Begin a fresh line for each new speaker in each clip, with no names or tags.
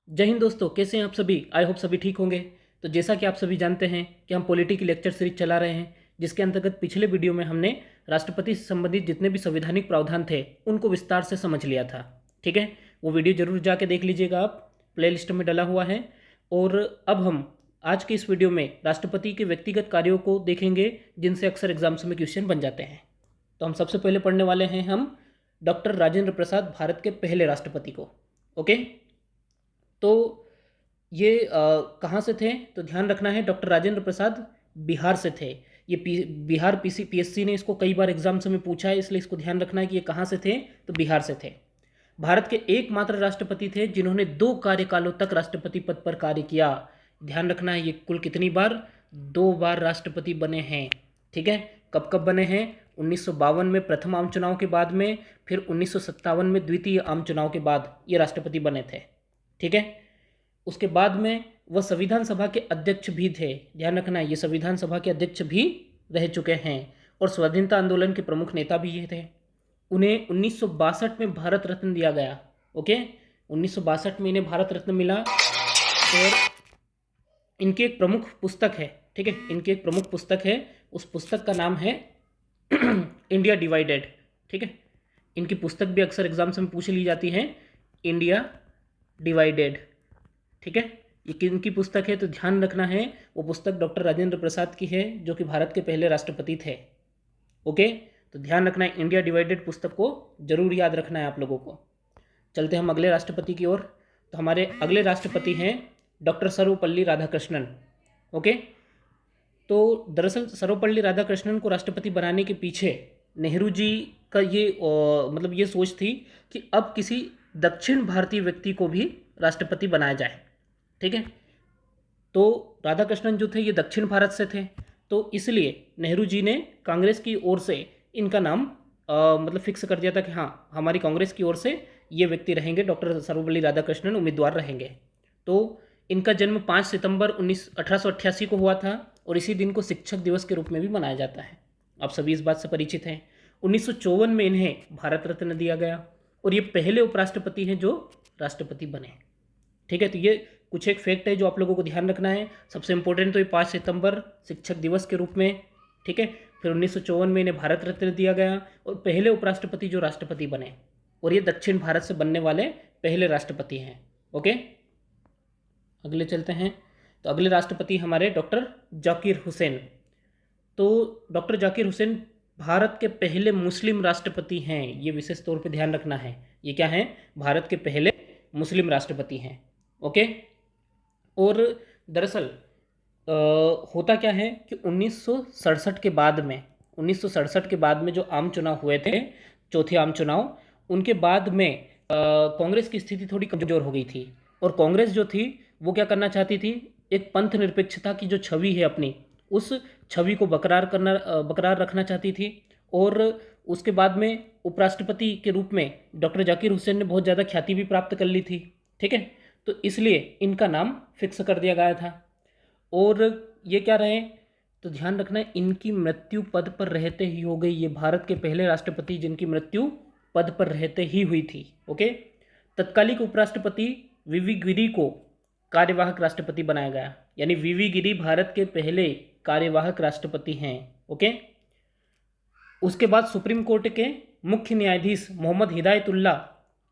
जय हिंद दोस्तों, कैसे हैं आप सभी। आई होप सभी ठीक होंगे। तो जैसा कि आप सभी जानते हैं कि हम पॉलिटी की लेक्चर सीरीज चला रहे हैं, जिसके अंतर्गत पिछले वीडियो में हमने राष्ट्रपति से संबंधित जितने भी संवैधानिक प्रावधान थे उनको विस्तार से समझ लिया था। ठीक है, वो वीडियो जरूर जाके देख लीजिएगा, आप प्ले लिस्ट में डला हुआ है। और अब हम आज के इस वीडियो में राष्ट्रपति के व्यक्तिगत कार्यों को देखेंगे, जिनसे अक्सर एग्जाम्स में क्वेश्चन बन जाते हैं। तो हम सबसे पहले पढ़ने वाले हैं हम डॉक्टर राजेंद्र प्रसाद, भारत के पहले राष्ट्रपति को। ओके, तो ये कहाँ से थे, तो ध्यान रखना है डॉक्टर राजेंद्र प्रसाद बिहार से थे। ये बिहार पीएससी ने इसको कई बार एग्जाम्स में पूछा है, इसलिए इसको ध्यान रखना है कि ये कहाँ से थे, तो बिहार से थे। भारत के एकमात्र राष्ट्रपति थे जिन्होंने 2 कार्यकालों तक राष्ट्रपति पद पर कार्य किया। ध्यान रखना है ये कुल कितनी बार, 2 बार राष्ट्रपति बने हैं। ठीक है, कब कब बने हैं, 1952 में प्रथम आम चुनाव के बाद में, फिर 1957 में द्वितीय आम चुनाव के बाद ये राष्ट्रपति बने थे। ठीक है, उसके बाद में वह संविधान सभा के अध्यक्ष भी थे। ध्यान रखना है ये संविधान सभा के अध्यक्ष भी रह चुके हैं, और स्वाधीनता आंदोलन के प्रमुख नेता भी ये थे। उन्हें 1962 में भारत रत्न दिया गया। ओके, 1962 में इन्हें भारत रत्न मिला। और इनकी एक प्रमुख पुस्तक है, ठीक है, इनकी एक प्रमुख पुस्तक है, उस पुस्तक का नाम है इंडिया डिवाइडेड। ठीक है, इनकी पुस्तक भी अक्सर एग्जाम्स में पूछ ली जाती है, इंडिया डिवाइडेड। ठीक है, ये किनकी पुस्तक है, तो ध्यान रखना है वो पुस्तक डॉक्टर राजेंद्र प्रसाद की है, जो कि भारत के पहले राष्ट्रपति थे। ओके, तो ध्यान रखना है, इंडिया डिवाइडेड पुस्तक को जरूर याद रखना है आप लोगों को। चलते हम अगले राष्ट्रपति की ओर। तो हमारे अगले राष्ट्रपति हैं डॉक्टर सर्वपल्ली राधाकृष्णन। ओके, तो दरअसल सर्वपल्ली राधाकृष्णन को राष्ट्रपति बनाने के पीछे नेहरू जी का ये मतलब ये सोच थी कि अब किसी दक्षिण भारतीय व्यक्ति को भी राष्ट्रपति बनाया जाए। ठीक है, तो राधाकृष्णन जो थे ये दक्षिण भारत से थे, तो इसलिए नेहरू जी ने कांग्रेस की ओर से इनका नाम मतलब फिक्स कर दिया था कि हाँ, हमारी कांग्रेस की ओर से ये व्यक्ति रहेंगे, डॉक्टर सर्वपल्ली राधाकृष्णन उम्मीदवार रहेंगे। तो इनका जन्म 5 सितंबर 1888 को हुआ था, और इसी दिन को शिक्षक दिवस के रूप में भी मनाया जाता है। आप सभी इस बात से परिचित हैं। 1954 में इन्हें भारत रत्न दिया गया, और ये पहले उपराष्ट्रपति हैं जो राष्ट्रपति बने। ठीक है, तो ये कुछ एक फैक्ट है जो आप लोगों को ध्यान रखना है। सबसे इंपॉर्टेंट तो ये 5 सितंबर शिक्षक दिवस के रूप में। ठीक है, फिर 1954 में इन्हें भारत रत्न दिया गया, और पहले उपराष्ट्रपति जो राष्ट्रपति बने, और ये दक्षिण भारत से बनने वाले पहले राष्ट्रपति हैं। ओके, अगले चलते हैं। तो अगले राष्ट्रपति हमारे डॉक्टर जाकिर हुसैन। तो डॉक्टर जाकिर हुसैन भारत के पहले मुस्लिम राष्ट्रपति हैं, ये विशेष तौर पे ध्यान रखना है। ये क्या हैं, भारत के पहले मुस्लिम राष्ट्रपति हैं। ओके, और दरअसल होता क्या है कि 1967 के बाद में, 1967 के बाद में जो आम चुनाव हुए थे, चौथे आम चुनाव, उनके बाद में कांग्रेस की स्थिति थोड़ी कमजोर हो गई थी, और कांग्रेस जो थी वो क्या करना चाहती थी, एक पंथ निरपेक्षता की जो छवि है अपनी, उस छवि को बरकरार रखना चाहती थी। और उसके बाद में उपराष्ट्रपति के रूप में डॉक्टर जाकिर हुसैन ने बहुत ज़्यादा ख्याति भी प्राप्त कर ली थी। ठीक है, तो इसलिए इनका नाम फिक्स कर दिया गया था। और ये क्या रहे, तो ध्यान रखना है इनकी मृत्यु पद पर रहते ही हो गई। ये भारत के पहले राष्ट्रपति जिनकी मृत्यु पद पर रहते ही हुई थी। ओके, तत्कालिक उपराष्ट्रपति वीवी गिरी को कार्यवाहक राष्ट्रपति बनाया गया, यानी वीवी गिरी भारत के पहले कार्यवाहक राष्ट्रपति हैं। ओके, उसके बाद सुप्रीम कोर्ट के मुख्य न्यायाधीश मोहम्मद हिदायतुल्लाह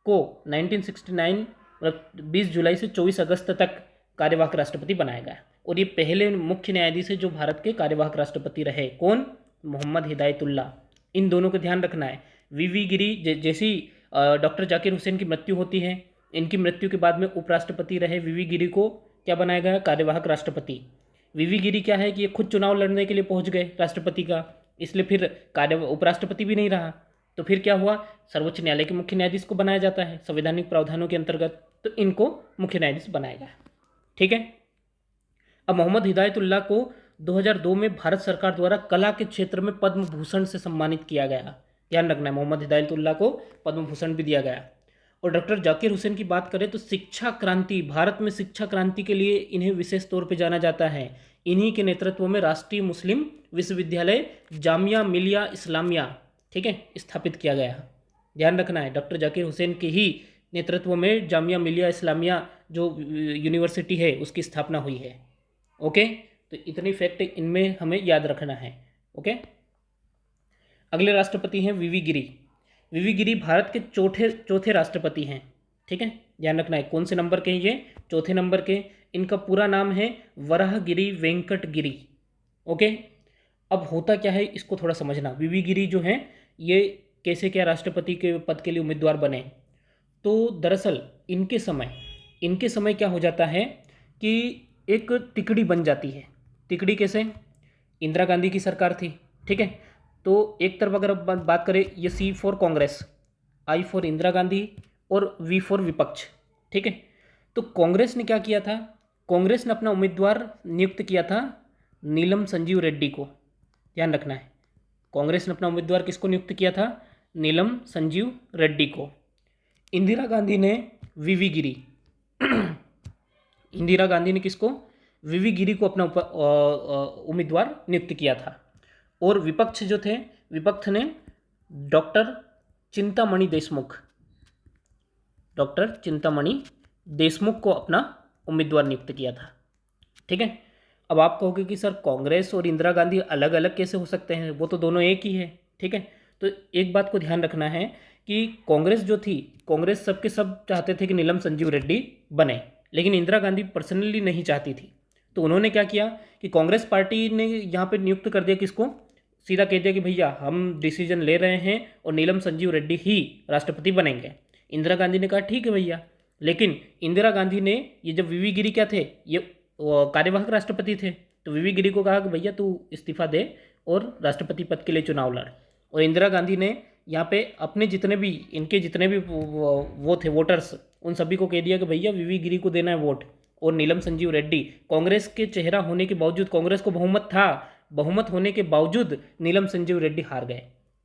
को 1969 20 जुलाई से 24 अगस्त तक कार्यवाहक राष्ट्रपति बनाया गया, और ये पहले मुख्य न्यायाधीश है जो भारत के कार्यवाहक राष्ट्रपति रहे। कौन, मोहम्मद हिदायतुल्लाह। इन दोनों को ध्यान रखना है। वीवी गिरी जैसी डॉक्टर जाकिर हुसैन की मृत्यु होती है, इनकी मृत्यु के बाद में उपराष्ट्रपति रहे वीवी गिरी को क्या बनाया गया, कार्यवाहक राष्ट्रपति। वीवी गिरी क्या है कि ये खुद चुनाव लड़ने के लिए पहुंच गए राष्ट्रपति का, इसलिए फिर उपराष्ट्रपति भी नहीं रहा। तो फिर क्या हुआ, सर्वोच्च न्यायालय के मुख्य न्यायाधीश को बनाया जाता है संवैधानिक प्रावधानों के अंतर्गत, तो इनको मुख्य न्यायाधीश बनाया गया। ठीक है, अब मोहम्मद हिदायतुल्लाह को 2002 में भारत सरकार द्वारा कला के क्षेत्र में पद्म भूषण से सम्मानित किया गया। ध्यान रखना है, मोहम्मद हिदायतुल्लाह को पद्म भूषण भी दिया गया। और डॉक्टर जाकिर हुसैन की बात करें तो शिक्षा क्रांति, भारत में शिक्षा क्रांति के लिए इन्हें विशेष तौर पर जाना जाता है। इन्हीं के नेतृत्व में राष्ट्रीय मुस्लिम विश्वविद्यालय जामिया मिलिया इस्लामिया, ठीक है, स्थापित किया गया। ध्यान रखना है, डॉक्टर जाकिर हुसैन के ही नेतृत्व में जामिया मिलिया इस्लामिया जो यूनिवर्सिटी है उसकी स्थापना हुई है। ओके, तो इतनी फैक्ट इनमें हमें याद रखना है। ओके, अगले राष्ट्रपति हैं वीवी गिरी। वीवी गिरी भारत के चौथे राष्ट्रपति हैं। ठीक है, ध्यान रखना है कौन से नंबर के हैं ये, चौथे नंबर के। इनका पूरा नाम है वराहगिरी वेंकट गिरी। ओके, अब होता क्या है इसको थोड़ा समझना। वीवी गिरी जो हैं ये कैसे क्या राष्ट्रपति के पद के लिए उम्मीदवार बने, तो दरअसल इनके समय क्या हो जाता है कि एक तिकड़ी बन जाती है। तिकड़ी कैसे, इंदिरा गांधी की सरकार थी। ठीक है, तो एक तरफ अगर बात करें, ये C for Congress, I for Indira Gandhi और वी फॉर विपक्ष। ठीक है, तो कांग्रेस ने क्या किया था, कांग्रेस ने अपना उम्मीदवार नियुक्त किया था नीलम संजीव रेड्डी को। ध्यान रखना है, कांग्रेस ने अपना उम्मीदवार किसको नियुक्त किया था, नीलम संजीव रेड्डी को। इंदिरा गांधी ने वीवी गिरी इंदिरा गांधी ने किसको, वीवी गिरी को अपना उम्मीदवार नियुक्त किया था। और विपक्ष जो थे, विपक्ष ने डॉक्टर चिंतामणि देशमुख को अपना उम्मीदवार नियुक्त किया था। ठीक है, अब आप कहोगे कि सर कांग्रेस और इंदिरा गांधी अलग अलग कैसे हो सकते हैं, वो तो दोनों एक ही है। ठीक है, तो एक बात को ध्यान रखना है कि कांग्रेस जो थी, कांग्रेस सबके सब चाहते थे कि नीलम संजीव रेड्डी बने, लेकिन इंदिरा गांधी पर्सनली नहीं चाहती थी। तो उन्होंने क्या किया कि कांग्रेस पार्टी ने यहाँ पे नियुक्त कर दिया किसको, सीधा कह दिया कि भैया हम डिसीजन ले रहे हैं और नीलम संजीव रेड्डी ही राष्ट्रपति बनेंगे। इंदिरा गांधी ने कहा ठीक है भैया, लेकिन इंदिरा गांधी ने, ये जब वीवी गिरी क्या थे, ये कार्यवाहक राष्ट्रपति थे, तो वीवी गिरी को कहा कि भैया तू इस्तीफा दे और राष्ट्रपति पद के लिए चुनाव लड़। और इंदिरा गांधी ने यहाँ पे अपने इनके जितने भी वो थे वोटर्स, उन सभी को कह दिया कि भैया वीवी गिरी को देना है वोट। और नीलम संजीव रेड्डी, कांग्रेस के चेहरा होने के बावजूद, कांग्रेस को बहुमत होने के बावजूद नीलम संजीव रेड्डी हार गए।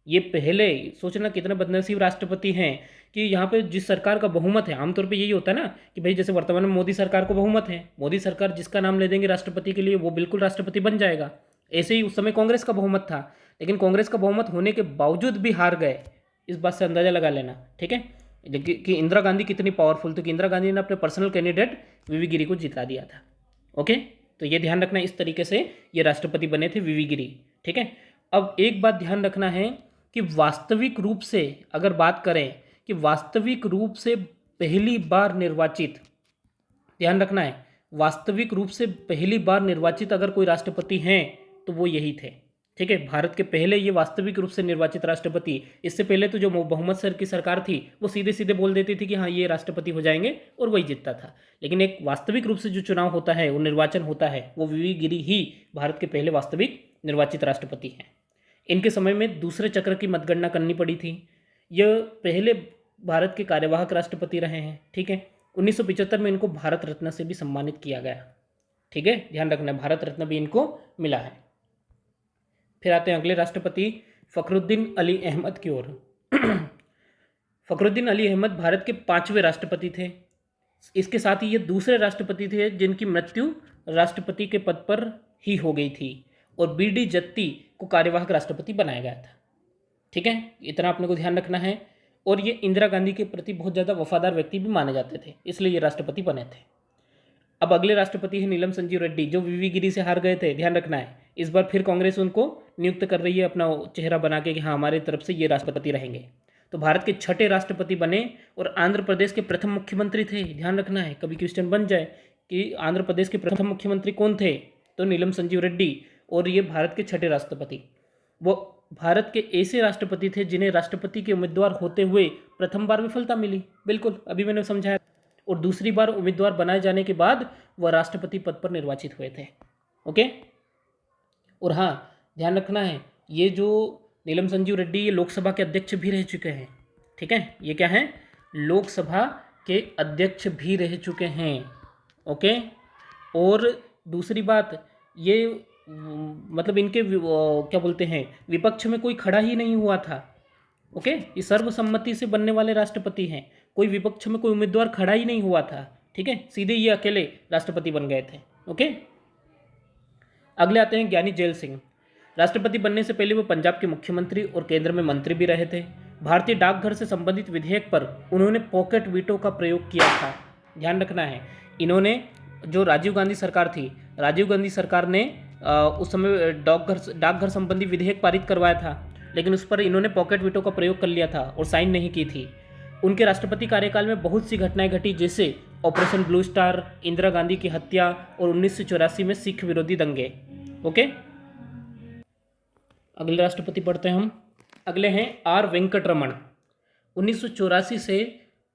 ये पहले सोचना कितने बदनसीब राष्ट्रपति हैं कि यहाँ पे जिस सरकार का बहुमत है, आमतौर पे यही होता है ना कि भाई जैसे वर्तमान में मोदी सरकार को बहुमत है, मोदी सरकार जिसका नाम ले देंगे राष्ट्रपति के लिए वो बिल्कुल राष्ट्रपति बन जाएगा। ऐसे ही उस समय कांग्रेस का बहुमत था, लेकिन कांग्रेस का बहुमत होने के बावजूद भी हार गए। इस बात से अंदाजा लगा लेना। ठीक है, कि इंदिरा गांधी कितनी पावरफुल थी, कि इंदिरा गांधी ने अपने पर्सनल कैंडिडेट वीवी गिरी को जिता दिया था। ओके, तो ये ध्यान रखना, इस तरीके से ये राष्ट्रपति बने थे वीवी गिरी। ठीक है, अब एक बात ध्यान रखना है कि वास्तविक रूप से अगर बात करें कि वास्तविक रूप से पहली बार निर्वाचित, ध्यान रखना है, वास्तविक रूप से पहली बार निर्वाचित अगर कोई राष्ट्रपति हैं तो वो यही थे। ठीक है, भारत के पहले ये वास्तविक रूप से निर्वाचित राष्ट्रपति। इससे पहले तो जो मोहम्मद सर की सरकार थी वो सीधे सीधे बोल देती थी कि हाँ ये राष्ट्रपति हो जाएंगे और वही जीतता था। लेकिन एक वास्तविक रूप से जो चुनाव होता है, वो निर्वाचन होता है, वो वीवी गिरी ही भारत के पहले वास्तविक निर्वाचित राष्ट्रपति हैं। इनके समय में दूसरे चक्र की मतगणना करनी पड़ी थी। यह पहले भारत के कार्यवाहक राष्ट्रपति रहे हैं। ठीक है, 1975 में इनको भारत रत्न से भी सम्मानित किया गया। ठीक है, ध्यान रखना, भारत रत्न भी इनको मिला है। फिर आते हैं अगले राष्ट्रपति फखरुद्दीन अली अहमद की ओर। फखरुद्दीन अली अहमद भारत के 5वें राष्ट्रपति थे। इसके साथ ही ये दूसरे राष्ट्रपति थे जिनकी मृत्यु राष्ट्रपति के पद पर ही हो गई थी, और बी.डी. जत्ती को कार्यवाहक राष्ट्रपति बनाया गया था। ठीक है, इतना अपने को ध्यान रखना है। और ये इंदिरा गांधी के प्रति बहुत ज़्यादा वफादार व्यक्ति भी माने जाते थे, इसलिए ये राष्ट्रपति बने थे। अब अगले राष्ट्रपति हैं नीलम संजीव रेड्डी, जो वीवी गिरी से हार गए थे। ध्यान रखना है, इस बार फिर कांग्रेस उनको नियुक्त कर रही है अपना चेहरा बना के कि हाँ हमारी तरफ से ये राष्ट्रपति रहेंगे। तो भारत के 6ठे राष्ट्रपति बने और आंध्र प्रदेश के प्रथम मुख्यमंत्री थे। ध्यान रखना है, कभी क्वेश्चन बन जाए कि आंध्र प्रदेश के प्रथम मुख्यमंत्री कौन थे, तो नीलम संजीव रेड्डी। और ये भारत के 6ठे राष्ट्रपति, वो भारत के ऐसे राष्ट्रपति थे जिन्हें राष्ट्रपति के उम्मीदवार होते हुए प्रथम बार विफलता मिली। बिल्कुल, अभी मैंने समझाया। और दूसरी बार उम्मीदवार बनाए जाने के बाद वह राष्ट्रपति पद पर निर्वाचित हुए थे। ओके, और हाँ ध्यान रखना है, ये जो नीलम संजीव रेड्डी ये लोकसभा के अध्यक्ष भी रह चुके हैं। ठीक है, ये क्या है, लोकसभा के अध्यक्ष भी रह चुके हैं। ओके, और दूसरी बात, ये मतलब इनके क्या बोलते हैं, विपक्ष में कोई खड़ा ही नहीं हुआ था। ओके, ये सर्वसम्मति से बनने वाले राष्ट्रपति हैं, कोई विपक्ष में कोई उम्मीदवार खड़ा ही नहीं हुआ था। ठीक है, सीधे ये अकेले राष्ट्रपति बन गए थे। ओके, अगले आते हैं ज्ञानी जैल सिंह। राष्ट्रपति बनने से पहले वो पंजाब के मुख्यमंत्री और केंद्र में मंत्री भी रहे थे। भारतीय डाकघर से संबंधित विधेयक पर उन्होंने पॉकेट वीटो का प्रयोग किया था। ध्यान रखना है, इन्होंने जो राजीव गांधी सरकार थी, राजीव गांधी सरकार ने उस समय डाकघर संबंधी विधेयक पारित करवाया था, लेकिन उस पर इन्होंने पॉकेट वीटो का प्रयोग कर लिया था और साइन नहीं की थी। उनके राष्ट्रपति कार्यकाल में बहुत सी घटनाएं घटी, जैसे operation blue star, Indira Gandhi की हत्या और 1984 में सिख विरोधी दंगे। ओके, अगले राष्ट्रपति पढ़ते हैं हम। अगले हैं आर वेंकटरमण। 1984 से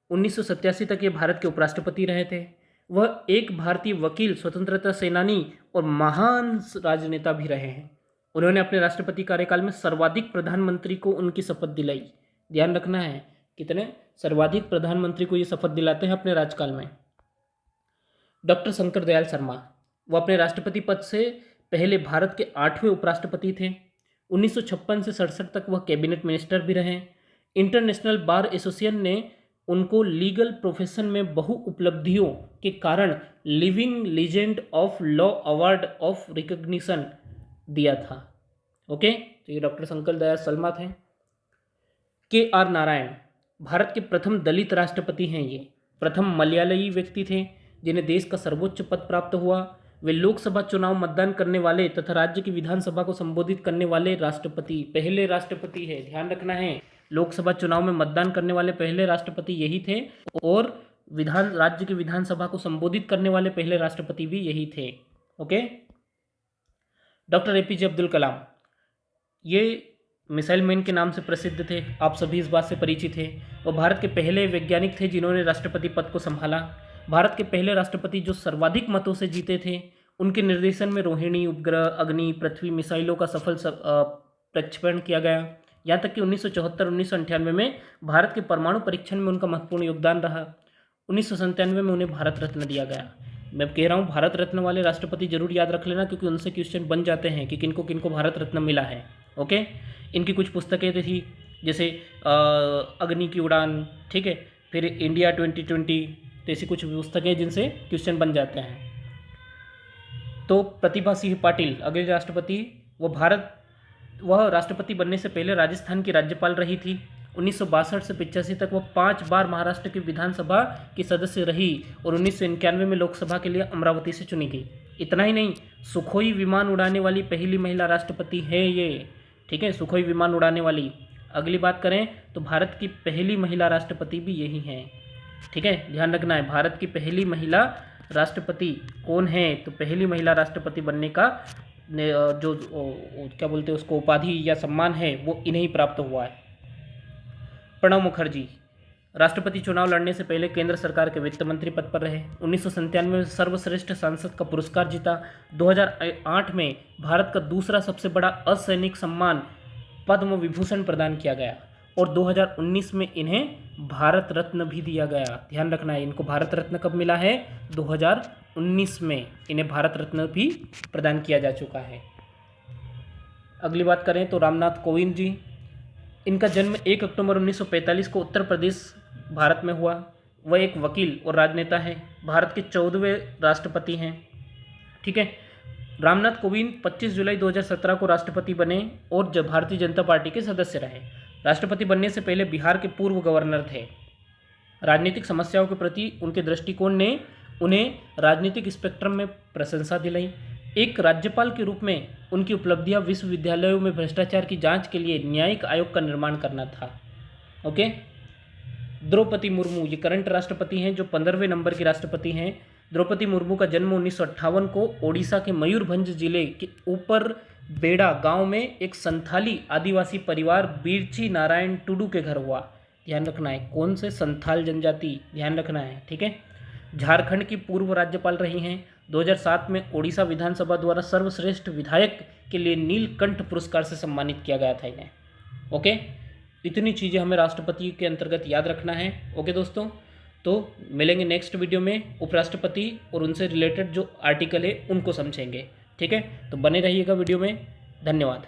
1987 तक ये भारत के उपराष्ट्रपति रहे थे। वह एक भारतीय वकील, स्वतंत्रता सेनानी और महान राजनेता भी रहे हैं। उन्होंने अपने राष्ट्रपति कार्यकाल में सर्वाधिक प्रधानमंत्री को उनकी शपथ दिलाई। ध्यान रखना है, कितने सर्वाधिक प्रधानमंत्री को ये शपथ दिलाते हैं अपने राजकाल में। डॉक्टर शंकर दयाल शर्मा, वो अपने राष्ट्रपति पद से पहले भारत के 8वें उपराष्ट्रपति थे। 1956 से 67 तक वह कैबिनेट मिनिस्टर भी रहे। इंटरनेशनल बार एसोसिएशन ने उनको लीगल प्रोफेशन में बहु उपलब्धियों के कारण living legend of law award of recognition दिया था। ओके, तो ये डॉक्टर शंकर दयाल शर्मा थे। के आर नारायण, भारत के प्रथम दलित राष्ट्रपति हैं। ये प्रथम मलयाली व्यक्ति थे जिन्हें देश का सर्वोच्च पद प्राप्त हुआ। वे लोकसभा चुनाव मतदान करने वाले तथा राज्य की विधानसभा को संबोधित करने वाले राष्ट्रपति, पहले राष्ट्रपति है। ध्यान रखना है, लोकसभा चुनाव में मतदान करने वाले पहले राष्ट्रपति यही थे और राज्य की विधानसभा को संबोधित करने वाले पहले राष्ट्रपति भी यही थे। Okay, doctor APJ Abdul Kalam, ये मिसाइल मैन के नाम से प्रसिद्ध थे, आप सभी इस बात से परिचित थे। वह भारत के पहले वैज्ञानिक थे जिन्होंने राष्ट्रपति पद को संभाला। भारत के पहले राष्ट्रपति जो सर्वाधिक मतों से जीते थे। उनके निर्देशन में रोहिणी उपग्रह, अग्नि, पृथ्वी मिसाइलों का सफल प्रक्षेपण किया गया। यहाँ तक कि 1974-1998 में भारत के परमाणु परीक्षण में उनका महत्वपूर्ण योगदान रहा। 1997 में उन्हें भारत रत्न दिया गया। मैं कह रहा हूँ भारत रत्न वाले राष्ट्रपति जरूर याद रख लेना, क्योंकि उनसे क्वेश्चन बन जाते हैं कि किनको किनको भारत रत्न मिला है। ओके, इनकी कुछ पुस्तकें थी, जैसे अग्नि की उड़ान, ठीक है, फिर इंडिया 2020, तो ऐसी कुछ पुस्तकें जिनसे क्वेश्चन बन जाते हैं। तो प्रतिभा सिंह पाटिल अगले राष्ट्रपति, वह राष्ट्रपति बनने से पहले राजस्थान की राज्यपाल रही थी। 1962 से 85 तक वह 5 बार महाराष्ट्र की विधानसभा की सदस्य रही और 1991 में लोकसभा के लिए अमरावती से चुनी गई। इतना ही नहीं, सुखोई विमान उड़ाने वाली पहली महिला राष्ट्रपति है ये, ठीक है, सुखोई विमान उड़ाने वाली। अगली बात करें तो भारत की पहली महिला राष्ट्रपति भी यही हैं, ठीक है, ध्यान रखना है। भारत की पहली महिला राष्ट्रपति कौन है? तो पहली महिला राष्ट्रपति बनने का जो क्या बोलते हैं उसको, उपाधि या सम्मान है, वो इन्हें प्राप्त हुआ है। प्रणब मुखर्जी राष्ट्रपति चुनाव लड़ने से पहले केंद्र सरकार के वित्त मंत्री पद पर रहे। 1997 में सर्वश्रेष्ठ सांसद का पुरस्कार जीता। 2008 में भारत का दूसरा सबसे बड़ा असैनिक सम्मान पद्म विभूषण प्रदान किया गया और 2019 में इन्हें भारत रत्न भी दिया गया। ध्यान रखना है, इनको भारत रत्न कब मिला है? 2019 में इन्हें भारत रत्न भी प्रदान किया जा चुका है। अगली बात करें तो रामनाथ कोविंद जी, इनका जन्म 1 अक्टूबर 1945 को उत्तर प्रदेश भारत में हुआ। वह एक वकील और राजनेता हैं। भारत के 14वें राष्ट्रपति हैं, ठीक है। रामनाथ कोविंद 25 जुलाई 2017 को राष्ट्रपति बने और भारतीय जनता पार्टी के सदस्य रहे। राष्ट्रपति बनने से पहले बिहार के पूर्व गवर्नर थे। राजनीतिक समस्याओं के प्रति उनके दृष्टिकोण ने उन्हें राजनीतिक स्पेक्ट्रम में प्रशंसा दिलाई। एक राज्यपाल के रूप में उनकी उपलब्धियां विश्वविद्यालयों में भ्रष्टाचार की जांच के लिए न्यायिक आयोग का निर्माण करना था। ओके, द्रौपदी मुर्मू ये करंट राष्ट्रपति हैं, जो 15वें नंबर की राष्ट्रपति हैं। द्रौपदी मुर्मू का जन्म 1958 को ओडिशा के मयूरभंज जिले के ऊपर बेड़ा गांव में एक संथाली आदिवासी परिवार बिरची नारायण टुडू के घर हुआ। ध्यान रखना है, कौन से? संथाल जनजाति, ध्यान रखना है, ठीक है। झारखंड की पूर्व राज्यपाल रही हैं। 2007 में ओडिशा विधानसभा द्वारा सर्वश्रेष्ठ विधायक के लिए नीलकंठ पुरस्कार से सम्मानित किया गया था इन्हें। ओके, इतनी चीज़ें हमें राष्ट्रपति के अंतर्गत याद रखना है। ओके दोस्तों, तो मिलेंगे नेक्स्ट वीडियो में उपराष्ट्रपति और उनसे रिलेटेड जो आर्टिकल है उनको समझेंगे, ठीक है। तो बने रहिएगा वीडियो में। धन्यवाद।